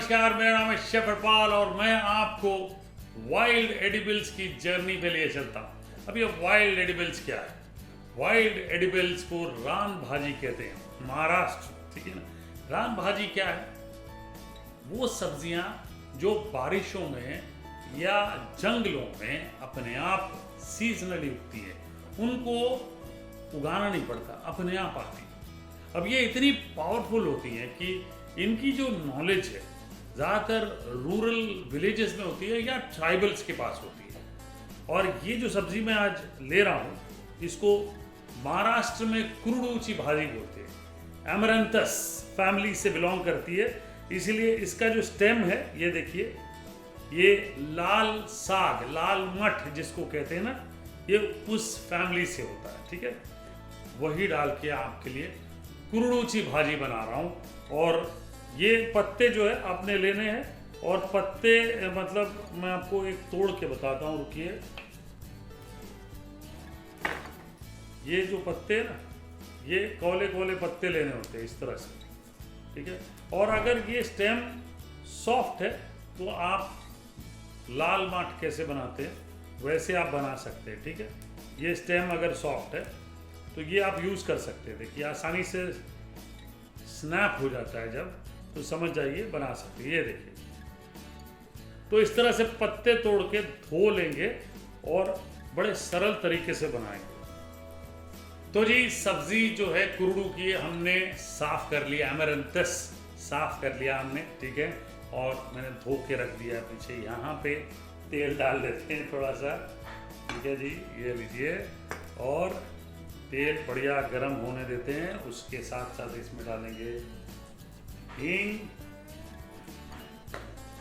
नमस्कार, मेरा नाम है शेफ हरपाल और मैं आपको वाइल्ड एडिबल्स की जर्नी पे लिए चलता हूँ। अब ये वाइल्ड एडिबल्स क्या है? वाइल्ड एडिबल्स को रान भाजी कहते हैं, महाराष्ट्र, ठीक है ना। रान भाजी क्या है? वो सब्जियां जो बारिशों में या जंगलों में अपने आप सीजनली उगती है, उनको उगाना नहीं पड़ता, अपने आप आती है। अब ये इतनी पावरफुल होती हैं कि इनकी जो नॉलेज है ज़्यादातर रूरल विलेजेस में होती है या ट्राइबल्स के पास होती है। और ये जो सब्जी मैं आज ले रहा हूँ, इसको महाराष्ट्र में कुर्डूची भाजी बोलते हैं। एमरंथस फैमिली से बिलोंग करती है, इसीलिए इसका जो स्टेम है, ये देखिए, ये लाल साग, लाल मठ जिसको कहते हैं ना, ये उस फैमिली से होता है, ठीक है। वही डाल के आपके लिए कुर्डूची भाजी बना रहा हूँ। और ये पत्ते जो है आपने लेने हैं, और पत्ते मतलब मैं आपको एक तोड़ के बताता हूँ, रुकिए। ये जो पत्ते हैं ना, ये कोले कोले पत्ते लेने होते हैं इस तरह से, ठीक है। और अगर ये स्टेम सॉफ्ट है तो आप लाल माठ कैसे बनाते हैं वैसे आप बना सकते हैं, ठीक है। ये स्टेम अगर सॉफ्ट है तो ये आप यूज़ कर सकते हैं। देखिए आसानी से स्नैप हो जाता है जब, तो समझ जाइए बना सकते हैं। ये देखिए, तो इस तरह से पत्ते तोड़ के धो लेंगे और बड़े सरल तरीके से बनाएंगे। तो जी सब्जी जो है कुर्डू की हमने साफ कर लिया, अमरंथस साफ कर लिया हमने, ठीक है। और मैंने धो के रख दिया पीछे। यहाँ पे तेल डाल देते हैं थोड़ा सा, ठीक है जी, ये लीजिए। और तेल बढ़िया गर्म होने देते हैं। उसके साथ साथ इसमें डालेंगे हींग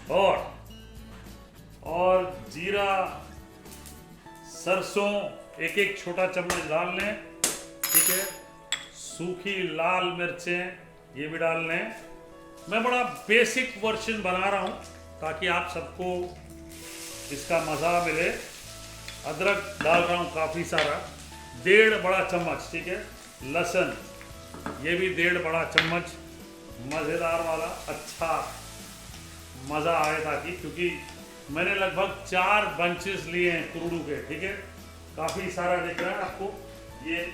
और जीरा, सरसों एक एक छोटा चम्मच डाल लें, ठीक है। सूखी लाल मिर्चें ये भी डाल लें। मैं बड़ा बेसिक वर्जन बना रहा हूँ ताकि आप सबको इसका मज़ा मिले। अदरक डाल रहा हूँ काफ़ी सारा, 1.5 बड़ा चम्मच, ठीक है। लहसुन ये भी 1.5 बड़ा चम्मच, मज़ेदार वाला, अच्छा मज़ा आए ताकि, क्योंकि मैंने लगभग 4 बंचेस लिए हैं कुर्डू के, ठीक है। काफ़ी सारा दिख रहा है आपको, ये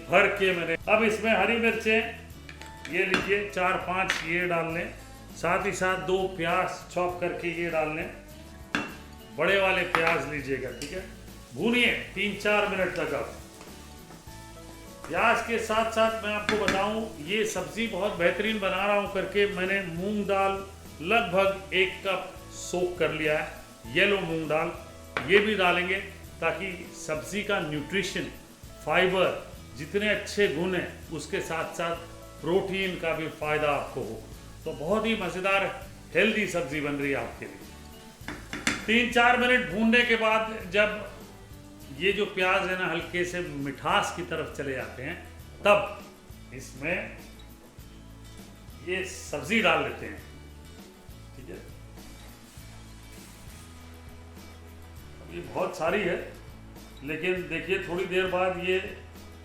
भर के मैंने। अब इसमें हरी मिर्चें ये लीजिए 4-5 ये डाल लें। साथ ही साथ 2 प्याज चॉप करके ये डाल लें, बड़े वाले प्याज लीजिएगा, ठीक है। भूनिए 3-4 मिनट तक। अब प्याज के साथ साथ मैं आपको बताऊं, ये सब्जी बहुत बेहतरीन बना रहा हूं करके मैंने मूंग दाल लगभग 1 कप सोक कर लिया है। येलो मूंग दाल ये भी डालेंगे ताकि सब्जी का न्यूट्रिशन, फाइबर, जितने अच्छे गुण हैं उसके साथ साथ प्रोटीन का भी फायदा आपको हो। तो बहुत ही मज़ेदार हेल्दी सब्जी बन रही है आपके लिए। 3-4 मिनट भूनने के बाद जब ये जो प्याज है ना हल्के से मिठास की तरफ चले जाते हैं, तब इसमें ये सब्जी डाल लेते हैं, ठीक है। ये बहुत सारी है, लेकिन देखिए थोड़ी देर बाद ये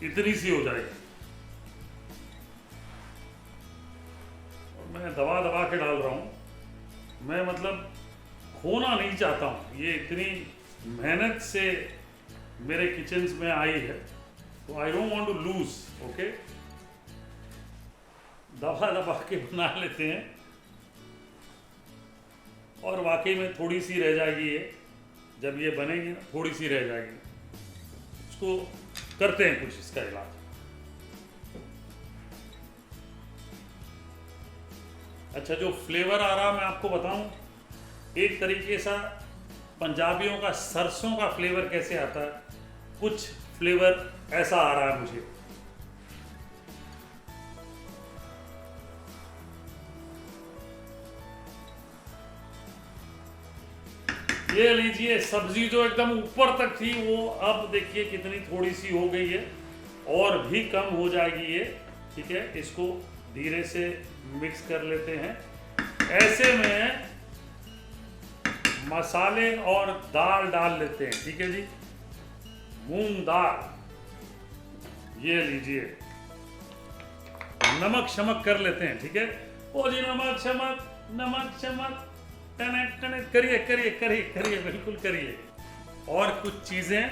इतनी सी हो जाएगी। और मैं दबा दबा के डाल रहा हूँ, मैं मतलब खोना नहीं चाहता हूँ। ये इतनी मेहनत से मेरे किचन्स में आई है, तो I don't want to lose, okay. दबा दबा के बना लेते हैं, और वाकई में थोड़ी सी रह जाएगी ये, जब ये बनेगी ना थोड़ी सी रह जाएगी। उसको करते हैं कुछ इसका इलाज। अच्छा, जो फ्लेवर आ रहा मैं आपको बताऊं, एक तरीके सा पंजाबियों का सरसों का फ्लेवर कैसे आता है, कुछ फ्लेवर ऐसा आ रहा है मुझे। ये लीजिए, सब्जी जो एकदम ऊपर तक थी वो अब देखिए कितनी थोड़ी सी हो गई है, और भी कम हो जाएगी ये, ठीक है। इसको धीरे से मिक्स कर लेते हैं। ऐसे में मसाले और दाल डाल लेते हैं, ठीक है जी। मूंग दाल ये लीजिए, नमक शमक कर लेते हैं, ठीक है। ओ जी नमक शमक नमक चमक टनट टनट करिए करिए करिए करिए, बिल्कुल करिए। और कुछ चीज़ें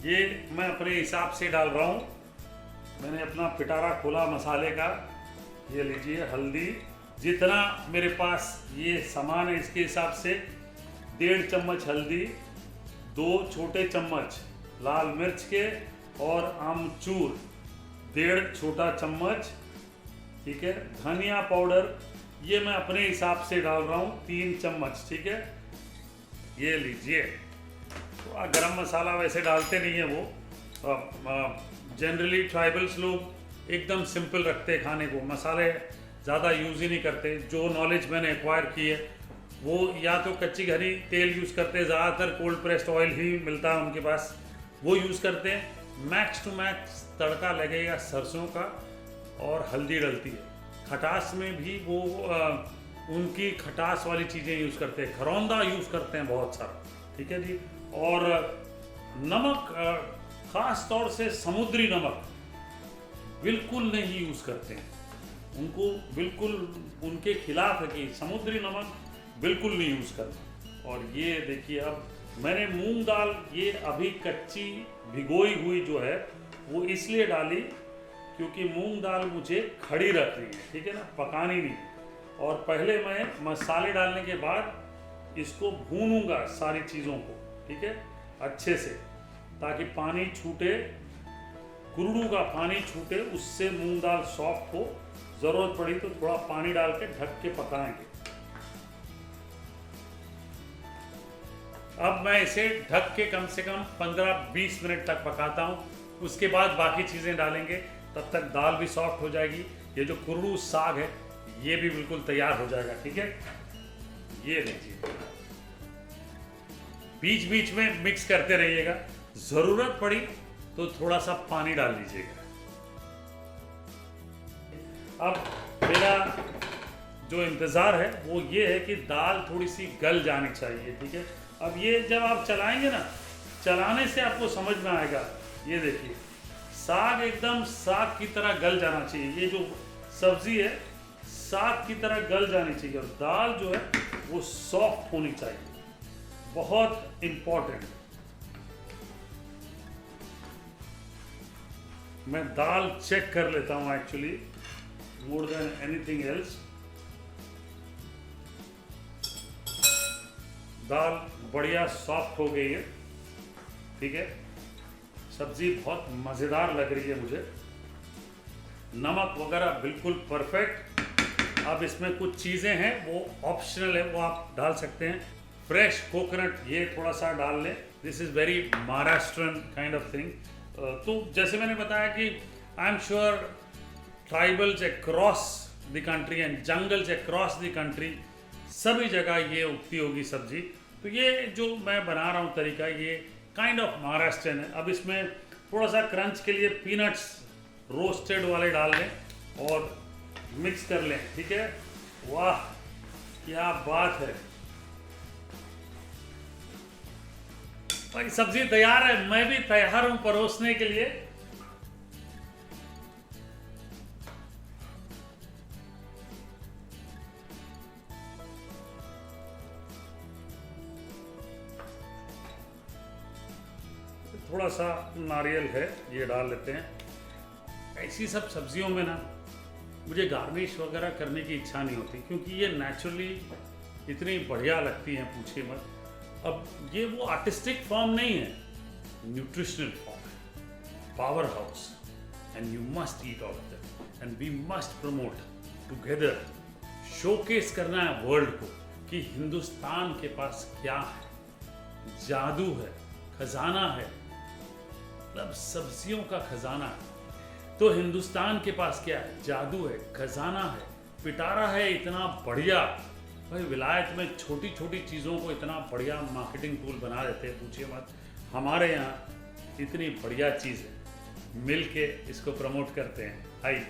ये मैं अपने हिसाब से डाल रहा हूँ। मैंने अपना पिटारा खोला मसाले का, ये लीजिए हल्दी, जितना मेरे पास ये सामान है इसके हिसाब से 1.5 चम्मच हल्दी, 2 छोटे चम्मच लाल मिर्च के, और आमचूर 1.5 छोटा चम्मच, ठीक है। धनिया पाउडर ये मैं अपने हिसाब से डाल रहा हूँ 3 चम्मच, ठीक है। ये लीजिए। तो गरम मसाला वैसे डालते नहीं है वो, जनरली ट्राइबल्स लोग एकदम सिंपल रखते हैं खाने को, मसाले ज़्यादा यूज़ ही नहीं करते। जो नॉलेज मैंने एक्वायर की है वो या तो कच्ची घनी तेल यूज़ करते हैं, ज़्यादातर कोल्ड प्रेस्ड ऑयल ही मिलता है उनके पास, वो यूज़ करते हैं। मैक्स टू मैक्स तड़का लगेगा सरसों का, और हल्दी डलती है। खटास में भी वो उनकी खटास वाली चीज़ें यूज़ करते हैं, खरौंदा यूज़ करते हैं बहुत सारा, ठीक है जी। और नमक ख़ास तौर से समुद्री नमक बिल्कुल नहीं यूज़ करते हैं, उनको बिल्कुल उनके खिलाफ है कि समुद्री नमक बिल्कुल नहीं यूज़ करना। और ये देखिए, अब मैंने मूंग दाल ये अभी कच्ची भिगोई हुई जो है वो इसलिए डाली क्योंकि मूंग दाल मुझे खड़ी रखनी है, ठीक है ना, पकानी नहीं। और पहले मैं मसाले डालने के बाद इसको भूनूंगा सारी चीज़ों को, ठीक है, अच्छे से, ताकि पानी छूटे, कुरडू का पानी छूटे, उससे मूंग दाल सॉफ्ट हो। ज़रूरत पड़ी तो थोड़ा पानी डाल के ढक के पकाएंगे। अब मैं इसे ढक के कम से कम 15-20 मिनट तक पकाता हूँ, उसके बाद बाकी चीज़ें डालेंगे। तब तक दाल भी सॉफ्ट हो जाएगी। ये जो कुरडू साग है ये भी बिल्कुल तैयार हो जाएगा, ठीक है। ये लीजिए, बीच बीच में मिक्स करते रहिएगा, ज़रूरत पड़ी तो थोड़ा सा पानी डाल लीजिएगा। अब मेरा जो इंतज़ार है वो ये है कि दाल थोड़ी सी गल जानी चाहिए, ठीक है। अब ये जब आप चलाएंगे ना, चलाने से आपको समझ में आएगा। ये देखिए, साग एकदम साग की तरह गल जाना चाहिए। ये जो सब्जी है साग की तरह गल जानी चाहिए, और दाल जो है वो सॉफ्ट होनी चाहिए, बहुत इम्पोर्टेंट। मैं दाल चेक कर लेता हूँ actually, more than anything else. दाल बढ़िया सॉफ्ट हो गई है, ठीक है। सब्जी बहुत मज़ेदार लग रही है मुझे, नमक वगैरह बिल्कुल परफेक्ट। अब इसमें कुछ चीज़ें हैं वो ऑप्शनल है, वो आप डाल सकते हैं। फ्रेश कोकोनट ये थोड़ा सा डाल लें, this is very Maharashtrian kind of thing. तो जैसे मैंने बताया कि I am sure tribals across the country and jungles across the country सभी जगह ये उगती होगी सब्जी। तो ये जो मैं बना रहा हूँ तरीका, ये काइंड ऑफ महाराष्ट्रन है। अब इसमें थोड़ा सा क्रंच के लिए पीनट्स रोस्टेड वाले डाल लें और मिक्स कर लें, ठीक है। वाह क्या बात है भाई, सब्जी तैयार है, मैं भी तैयार हूं परोसने के लिए। थोड़ा सा नारियल है ये डाल लेते हैं। ऐसी सब सब्जियों में ना मुझे गार्निश वगैरह करने की इच्छा नहीं होती, क्योंकि ये नेचुरली इतनी बढ़िया लगती हैं, पूछिए मत। अब ये वो आर्टिस्टिक फॉर्म नहीं है, न्यूट्रिशनल फॉर्म है, power house, and you must eat all of that and we must promote together. Showcase करना है वर्ल्ड को कि हिंदुस्तान के पास क्या है, जादू है, खजाना है, मतलब सब्जियों का खजाना है। तो हिंदुस्तान के पास क्या है, जादू है, खजाना है, पिटारा है इतना बढ़िया। भाई विलायत में छोटी छोटी चीज़ों को इतना बढ़िया मार्केटिंग टूल बना देते हैं, पूछिए मत। हमारे यहाँ इतनी बढ़िया चीज़ है, मिल के इसको प्रमोट करते हैं। आइए।